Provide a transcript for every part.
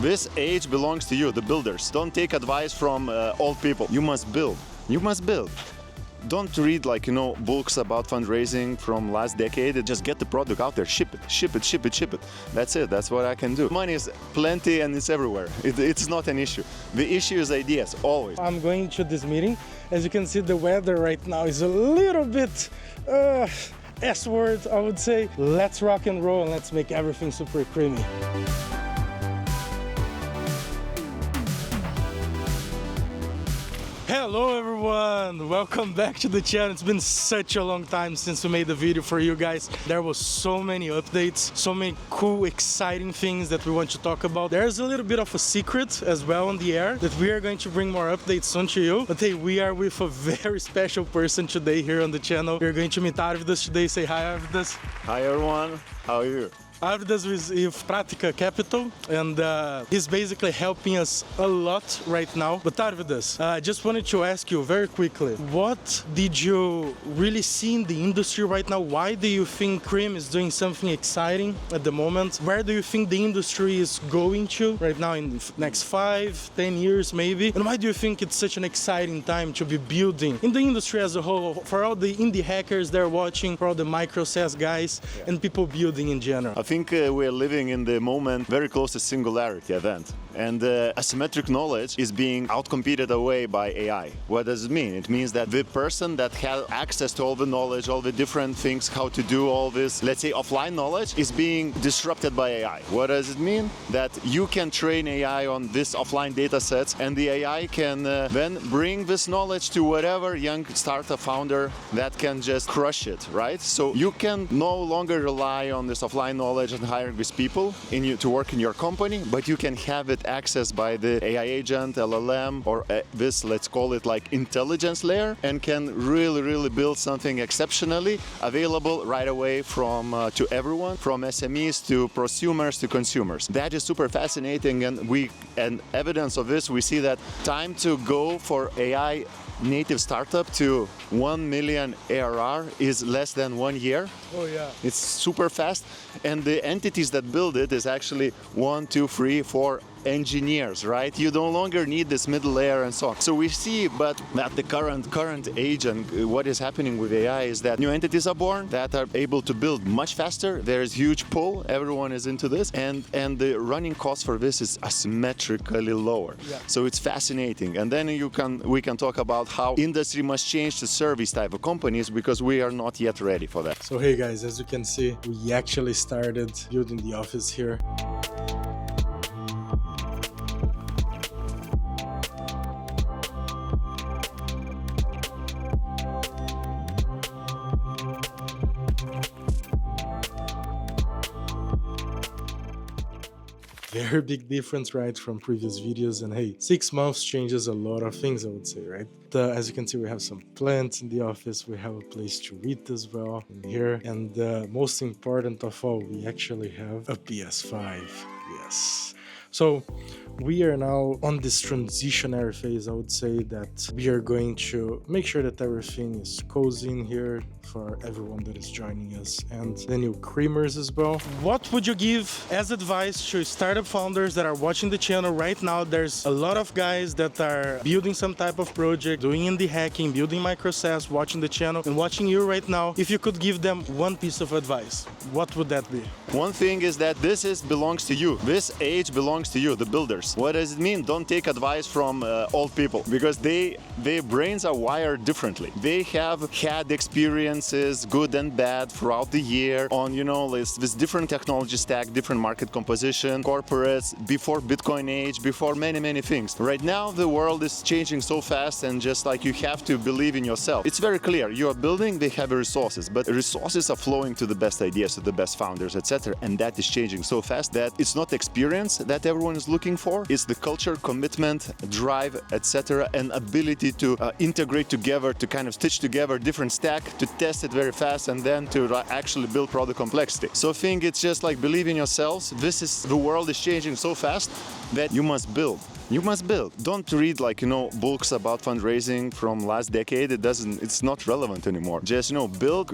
This age belongs to you, the builders. Don't take advice from old people. You must build. You must build. Don't read books about fundraising from last decade. Just get the product out there, ship it, ship it, ship it, ship it. That's it. That's what I can do. Money is plenty and it's everywhere. It's not an issue. The issue is ideas, always. I'm going to this meeting. As you can see, the weather right now is a little bit S-word, I would say. Let's rock and roll and let's make everything super creamy. Hello everyone, welcome back to the channel. It's been such a long time since we made the video for you guys. There was so many updates, so many cool, exciting things that we want to talk about. There's a little bit of a secret as well on the air that we are going to bring more updates soon to you. But hey, we are with a very special person today here on the channel. We're going to meet Arvydas today. Say hi, Arvydas. Hi everyone, how are you? Arvydas is with Practica Capital, and he's basically helping us a lot right now. But Arvydas, I just wanted to ask you very quickly, what did you really see in the industry right now? Why do you think Cremers is doing something exciting at the moment? Where do you think the industry is going to right now in the next 5-10 years maybe? And why do you think it's such an exciting time to be building in the industry as a whole, for all the indie hackers that are watching, for all the micro SaaS guys and people building in general? I think we're living in the moment very close to Singularity Event. And asymmetric knowledge is being outcompeted away by AI. What does it mean? It means that the person that has access to all the knowledge, all the different things, how to do all this, let's say offline knowledge, is being disrupted by AI. What does it mean? That you can train AI on this offline data sets, and the AI can then bring this knowledge to whatever young startup founder that can just crush it, right? So you can no longer rely on this offline knowledge and hiring these people to work in your company, but you can have it accessed by the AI agent, LLM, or this, let's call it like intelligence layer, and can really build something exceptionally available right away from to everyone, from SMEs to prosumers to consumers. That is super fascinating, and evidence of this, we see that time to go for AI native startup to 1 million ARR is less than 1 year. Oh yeah. It's super fast, and the entities that build it is actually 1, 2, 3, 4 engineers, right? You no longer need this middle layer and so on. So we see, but at the current age and what is happening with AI is that new entities are born that are able to build much faster. There's huge pull. Everyone is into this, and the running cost for this is asymmetrically lower. Yeah. So it's fascinating. And then we can talk about how industry must change to serve these type of companies, because we are not yet ready for that. So hey guys, as you can see, we actually started building the office here. Very big difference, right, from previous videos. And hey, 6 months changes a lot of things, I would say, right? As you can see, we have some plants in the office. We have a place to eat as well in here. And most important of all, we actually have a PS5. Yes. So we are now on this transitionary phase. I would say that we are going to make sure that everything is cozy in here for everyone that is joining us, and the new Cremers as well. What would you give as advice to startup founders that are watching the channel right now? There's a lot of guys that are building some type of project, doing indie hacking, building micro SaaS, watching the channel and watching you right now. If you could give them one piece of advice, what would that be? One thing is that this belongs to you. This age belongs to you, the builders. What does it mean? Don't take advice from old people, because their brains are wired differently. They have had experiences, good and bad, throughout the year on, this different technology stack, different market composition, corporates, before Bitcoin age, before many things. Right now, the world is changing so fast, and just like you have to believe in yourself. It's very clear. You are building, they have resources, but resources are flowing to the best ideas, to the best founders, etc. And that is changing so fast that it's not experience that everyone is looking for. It's the culture, commitment, drive, etc. and ability to integrate together, to kind of stitch together different stack, to test it very fast, and then to actually build product complexity. So I think it's just like believe in yourselves. The world is changing so fast that you must build. You must build. Don't read books about fundraising from last decade. It's not relevant anymore. Just build,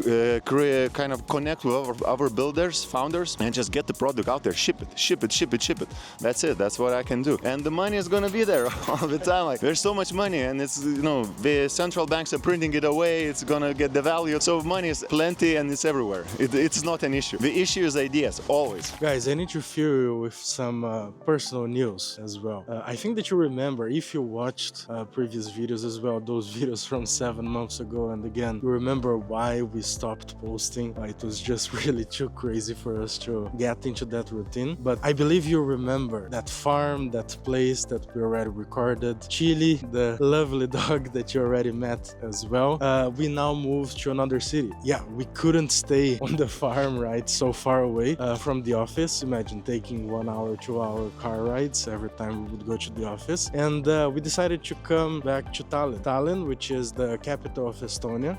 connect with our builders, founders, and just get the product out there. Ship it. That's it. That's what I can do. And the money is gonna be there all the time. Like, there's so much money, and it's the central banks are printing it away. It's gonna get devalued. So money is plenty, and it's everywhere. It's not an issue. The issue is ideas, always. Guys, I need to fill you with some personal news as well. I think that you remember, if you watched previous videos as well, those videos from 7 months ago, and again, you remember why we stopped posting. It was just really too crazy for us to get into that routine. But I believe you remember that farm, that place that we already recorded, Chile, the lovely dog that you already met as well. We now moved to another city. Yeah, we couldn't stay on the farm, right, so far away from the office. Imagine taking 1 hour, 2 hour car rides every time we would go to the office. And we decided to come back to Tallinn, which is the capital of Estonia.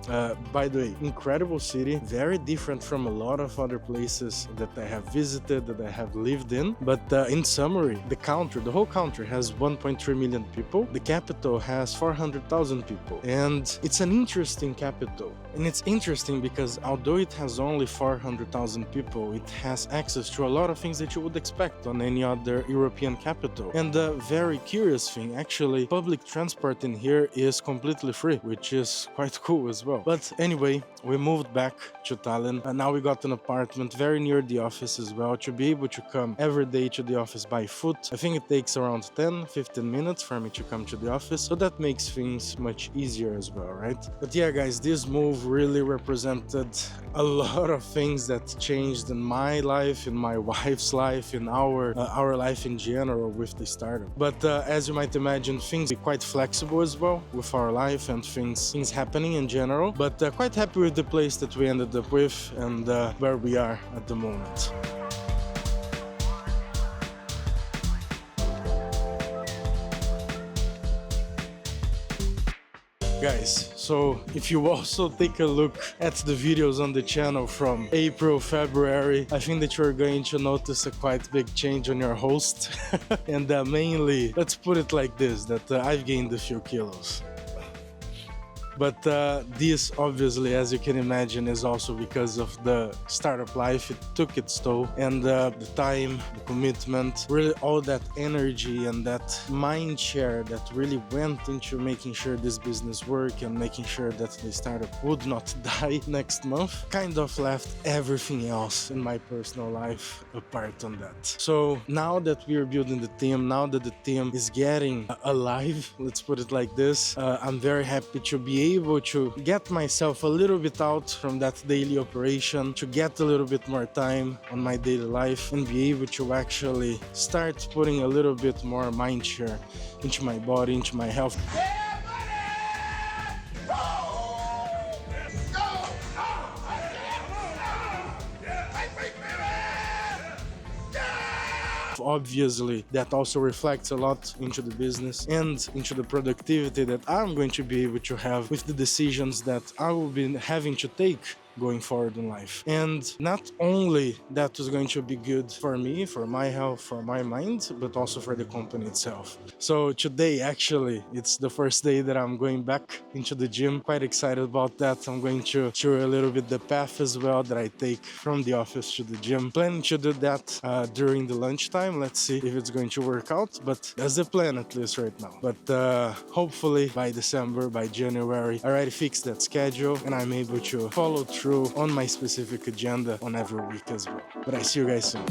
By the way, incredible city, very different from a lot of other places that I have visited, that I have lived in. But in summary, the whole country has 1.3 million people. The capital has 400,000 people. And it's an interesting capital. And it's interesting because although it has only 400,000 people, it has access to a lot of things that you would expect on any other European capital. And the very curious thing, actually, public transport in here is completely free, which is quite cool as well. But anyway, we moved back to Tallinn, and now we got an apartment very near the office as well to be able to come every day to the office by foot. I think it takes around 10-15 minutes for me to come to the office, so that makes things much easier as well, right? But yeah, guys, this move really represented a lot of things that changed in my life, in my wife's life, in our life in general with the startup. But as you might imagine, things are quite flexible as well with our life and things happening in general. But quite happy with the place that we ended up with and where we are at the moment. Guys, so if you also take a look at the videos on the channel from April, February, I think that you're going to notice a quite big change on your host. And mainly, let's put it like this, that I've gained a few kilos. But this, obviously, as you can imagine, is also because of the startup life. It took its toll, and the time, the commitment, really all that energy and that mind share that really went into making sure this business worked and making sure that the startup would not die next month, kind of left everything else in my personal life apart on that. So now that we are building the team, now that the team is getting alive, let's put it like this, I'm very happy to be able to get myself a little bit out from that daily operation, to get a little bit more time on my daily life and be able to actually start putting a little bit more mind share into my body, into my health. Obviously, that also reflects a lot into the business and into the productivity that I'm going to be able to have with the decisions that I will be having to take going forward in life. And not only that was going to be good for me, for my health, for my mind, but also for the company itself. So today, actually, it's the first day that I'm going back into the gym. Quite excited about that. I'm going to show a little bit the path as well that I take from the office to the gym. Planning to do that during the lunchtime. Let's see if it's going to work out, but that's the plan at least right now. But hopefully by December, by January, I already fixed that schedule and I'm able to follow through on my specific agenda on every week as well. But I see you guys soon.